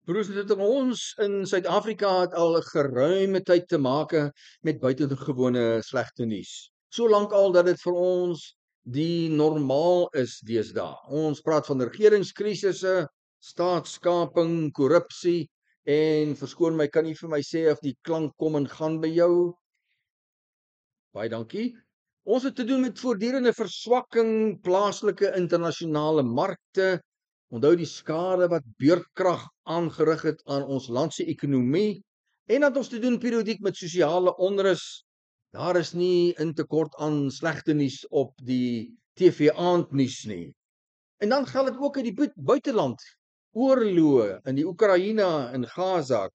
Broers, dit het ons in Suid-Afrika het al 'n geruime tyd te make met buitengewone slegte nuus. So lank al dat dit vir ons die normaal is deesdae. Ons praat van regeringskrisisse, staatskaping, korrupsie en verskoon my, kan nie vir my sê of die klank kom en gaan by jou? Baie dankie. Ons het te doen met voortdurende verswakking, plaaslike internasionale markte. Onthou die skade wat beurtkrag aangerig het aan ons land se ekonomie en dat ons te doen periodiek met sosiale onrus. Daar is nie in tekort aan slegte nuus op die TV aandnuus nie. En dan geld dit ook in die buiteland. Oorloë in die Oekraïne en Gaza.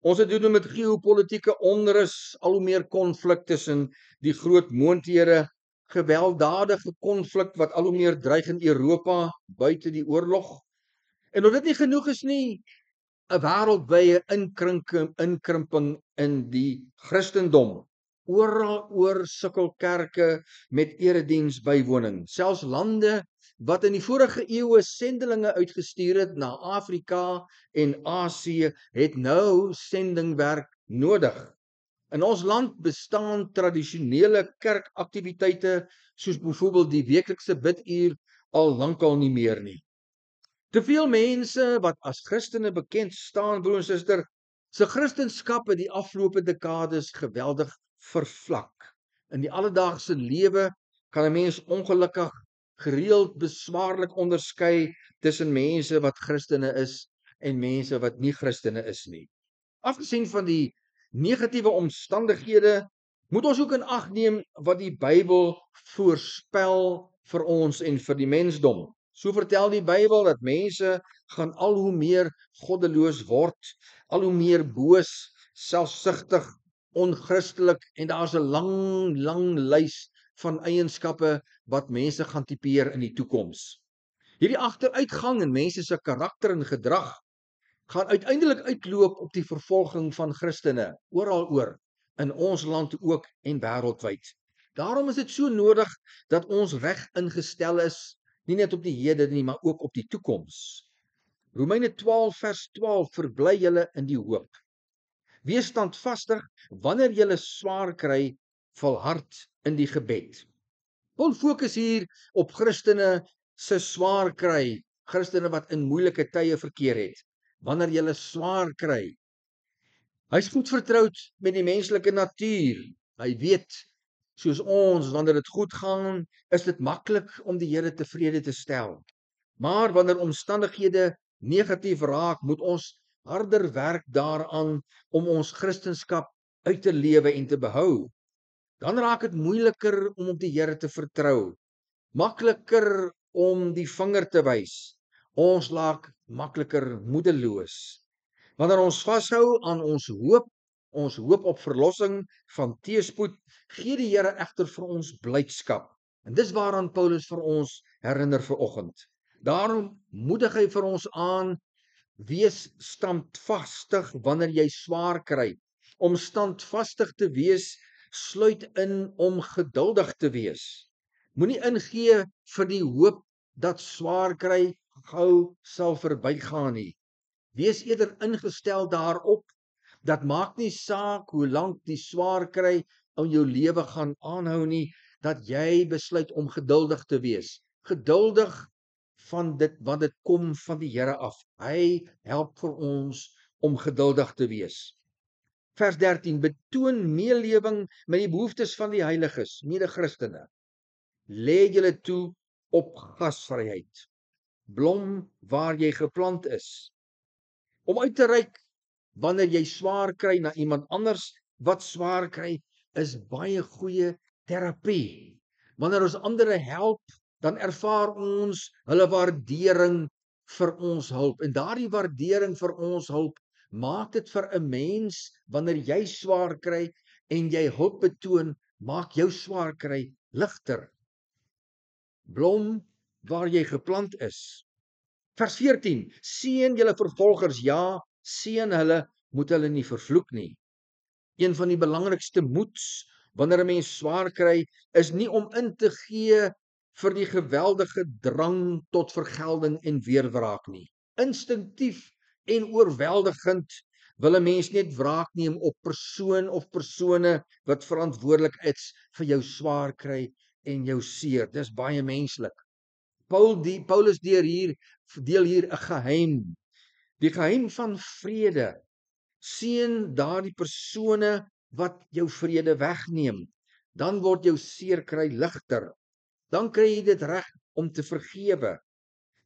Ons het te doen met geopolitiese onrus, al hoe meer konflik tussen die groot moondhede, gewelddadige konflik wat al hoe meer dreig in Europa buite die oorlog. En of dit nie genoeg is nie, 'n wêreldwye inkrimping in die Christendom. Oor sukkel kerke met erediens bywoning. Selfs lande wat in die vorige eeue sendelinge uitgestuur het na Afrika en Asië, het nou sendingwerk nodig. In ons land bestaan tradisionele kerkaktiwiteite soos byvoorbeeld die weeklikse biduur al lankal nie meer nie. Te veel mense wat as Christene bekend staan, broer en suster, se Christendom het die afgelope dekades geweldig vervlak. In die alledaagse lewe kan 'n mens ongelukkig gereeld beswaarlik onderskei tussen mense wat Christene is en mense wat nie Christene is nie. Afgesien van die negatiewe omstandighede, moet ons ook in ag neem wat die Bybel voorspel vir ons en vir die mensdom. So vertel die Bybel dat mense gaan al hoe meer goddeloos word, al hoe meer boos, selfsugtig, onchristelik en daar's 'n lang lys van eienskappe wat mense gaan tipeer in die toekoms. Hierdie agteruitgang in mense se karakter en gedrag gaan uiteindelik uitloop op die vervolging van Christene oor in ons land ook en wêreldwyd. Daarom is dit so nodig dat ons reg ingestel is, nie net op die hede nie, maar ook op die toekoms. Romeine 12 vers 12, verbly julle in die hoop. Wees standvastig wanneer julle swaar kry, volhard in die gebed. Ons fokus hier op Christene se swaar kry, Christene wat in moeilike tye verkeer het. Wanneer julle swaar kry. Hy's goed vertroud met die menslike natuur. Hy weet, soos ons, wanneer dit goed gaan, is dit maklik om die Here tevrede te stel. Maar wanneer omstandighede negatief raak, moet ons harder werk daaraan om ons Christendom uit te lewe en te behou. Dan raak dit moeiliker om op die Here te vertrou. Makliker om die vinger te wys. Ons raak makliker moedeloos. Wanneer ons vashou aan ons hoop op verlossing van teëspoed, gee die Here egter vir ons blydskap. En dis waaraan Paulus vir ons herinner vanoggend. Daarom moedig hy vir ons aan, wees standvastig wanneer jy swaar kry. Om standvastig te wees, sluit in om geduldig te wees. Moenie ingee vir die hoop dat swaar kry gou sal verbygaan nie. Wees eerder ingestel daarop, dat maak nie saak hoe lank die swaar kry in jou lewe gaan aanhou nie, dat jy besluit om geduldig te wees. Geduldig van dit wat dit kom van die Here af. Hy help vir ons om geduldig te wees. Vers 13, betoon meelewing met die behoeftes van die heiliges, mede-Christene. Lê julle toe op gasvryheid. Blom waar jy geplant is. Om uit te reik wanneer jy swaar kry na iemand anders wat swaar kry, is baie goeie terapie. Wanneer ons ander help, dan ervaar ons hulle waardering vir ons hulp. En daardie waardering vir ons hulp maak dit vir 'n mens, wanneer jy swaar kry en jy hulp betoon, maak jou swaar kry ligter. Blom waar jy geplant is. Vers 14, seën julle vervolgers, ja, seën hulle, moet hulle nie vervloek nie. Een van die belangrikste moeds, wanneer 'n mens swaar kry, is nie om in te gee vir die geweldige drang tot vergelding en weerwraak nie. Instinktief en oorweldigend wil 'n mens net wraak neem op persoon of persone wat verantwoordelik is vir jou swaar kry en jou seer. Dis baie menslik. Paulus deel hier 'n geheim. Die geheim van vrede. Seën daardie persone wat jou vrede wegneem. Dan word jou seer kry ligter. Dan kry jy dit reg om te vergewe.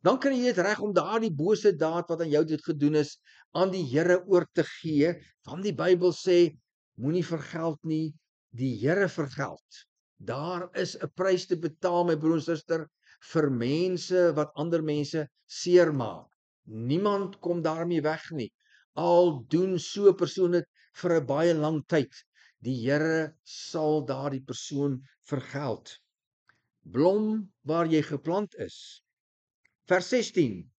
Dan kry jy dit reg om daardie bose daad wat aan jou dit gedoen is, aan die Here oor te gee, want die Bybel sê, moenie vergeld nie, die Here vergeld. Daar is 'n prys te betaal, my broer en suster, vir mense wat ander mense seermaak. Niemand kom daarmee weg nie. Al doen so 'n persoon dit vir 'n baie lang tyd. Die Here sal daardie persoon vergeld. Blom waar jy geplant is. Vers 16.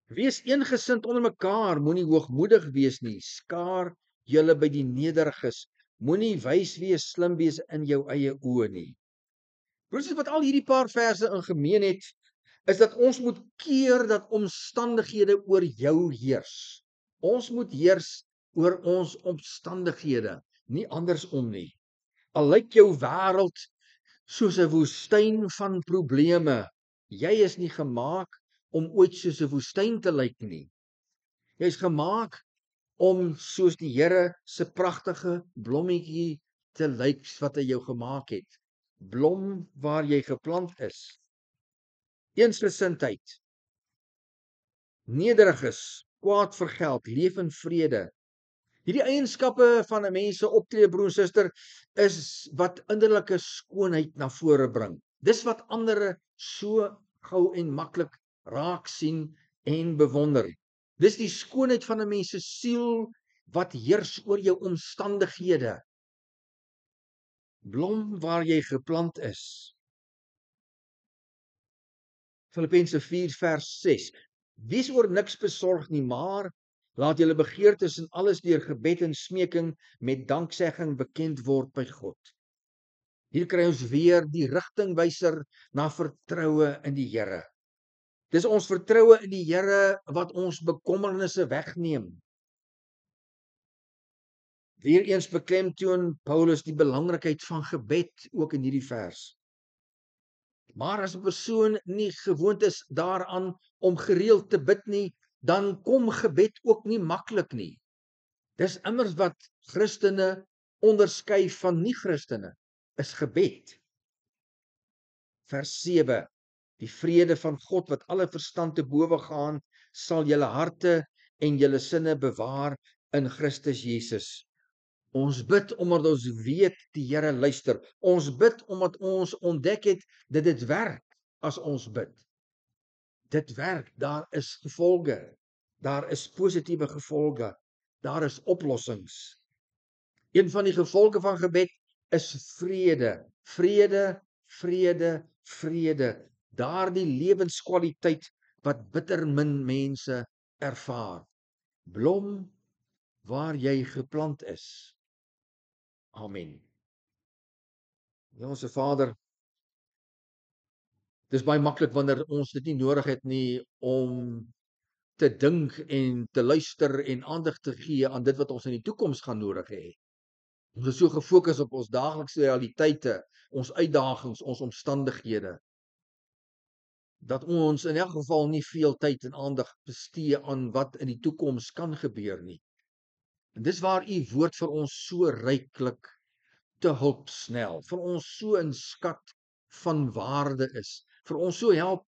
Wees eengesind onder mekaar, moenie hoogmoedig wees nie. Skaar julle by die nederiges. Moenie wys wees, slim wees in jou eie oë nie. Broers, wat al hierdie paar verse in gemeen het, is dat ons moet keer dat omstandighede oor jou heers. Ons moet heers oor ons omstandighede, nie andersom nie. Al lyk jou wêreld soos 'n woestyn van probleme, jy is nie gemaak om ooit soos 'n woestyn te lyk nie. Jy is gemaak om soos die Here se pragtige blommetjie te lyk wat hy jou gemaak het. Blom waar jy geplant is. Eensgesindheid. Nederiges, kwaad vergeld, leef in vrede. Hierdie eienskappe van 'n mens se optrede, broer en suster, is wat innerlike skoonheid na vore bring. Dis wat ander so gou en maklik raak sien en bewonder. Dis die skoonheid van 'n mens se siel wat heers oor jou omstandighede. Blom waar jy geplant is. Filippense 4 vers 6. Wees oor niks besorg nie, maar laat julle begeertes en alles deur gebed en smeking met danksegging bekend word by God. Hier kry ons weer die rigtingwyser na vertroue in die Here. Dis ons vertroue in die Here wat ons bekommernisse wegneem. Weereens beklemtoon Paulus die belangrikheid van gebed ook in hierdie vers. Maar as 'n persoon nie gewoond is daaraan om gereeld te bid nie, dan kom gebed ook nie maklik nie. Dis immers wat Christene onderskei van nie-Christene, is gebed. Vers 7. Die vrede van God wat alle verstand te bowe gaan, sal julle harte en julle sinne bewaar in Christus Jesus. Ons bid omdat ons weet die Here luister. Ons bid omdat ons ontdek het dat dit werk as ons bid. Dit werk, daar is gevolge. Daar is positiewe gevolge. Daar is oplossings. Een van die gevolge van gebed is vrede. Vrede, vrede, vrede. Daardie lewenskwaliteit wat bitter min mense ervaar. Blom waar jy geplant is. Amen. Onse Vader, dis baie maklik wanneer ons dit nie nodig het nie om te dink en te luister en aandag te gee aan dit wat ons in die toekoms gaan nodig hê. Ons is so gefokus op ons daaglikse realiteite, ons uitdagings, ons omstandighede, dat ons in elk geval nie veel tyd en aandag bestee aan wat in die toekoms kan gebeur nie. En dis waar u woord vir ons so ryklik te hulp snel, vir ons so 'n skat van waarde is, vir ons so help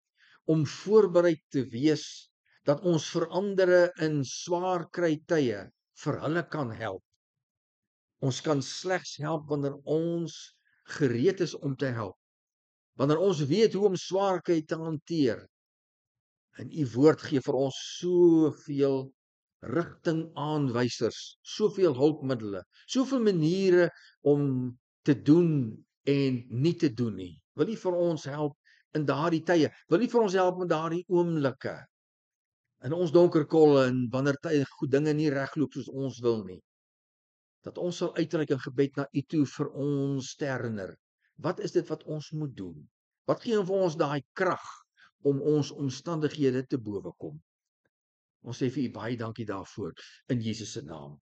om voorberei te wees, dat ons verandere in swaar kry tye vir hulle kan help. Ons kan slegs help wanneer ons gereed is om te help, wanneer ons weet hoe om swaar kry te hanteer. En u woord gee vir ons soveel rigtingaanwysers, soveel hulpmiddels, soveel maniere om te doen en nie te doen nie. Wil u vir ons help in daardie tye? Wil u vir ons help in daardie oomblikke? In ons donker kolle en wanneer goed dinge nie regloop soos ons wil nie. Dat ons sal uitreik in gebed na u toe vir ons te herinner. Wat is dit wat ons moet doen? Wat gee vir ons daai krag om ons omstandighede te bowe kom? Ons sê vir U baie dankie daarvoor in Jesus se naam.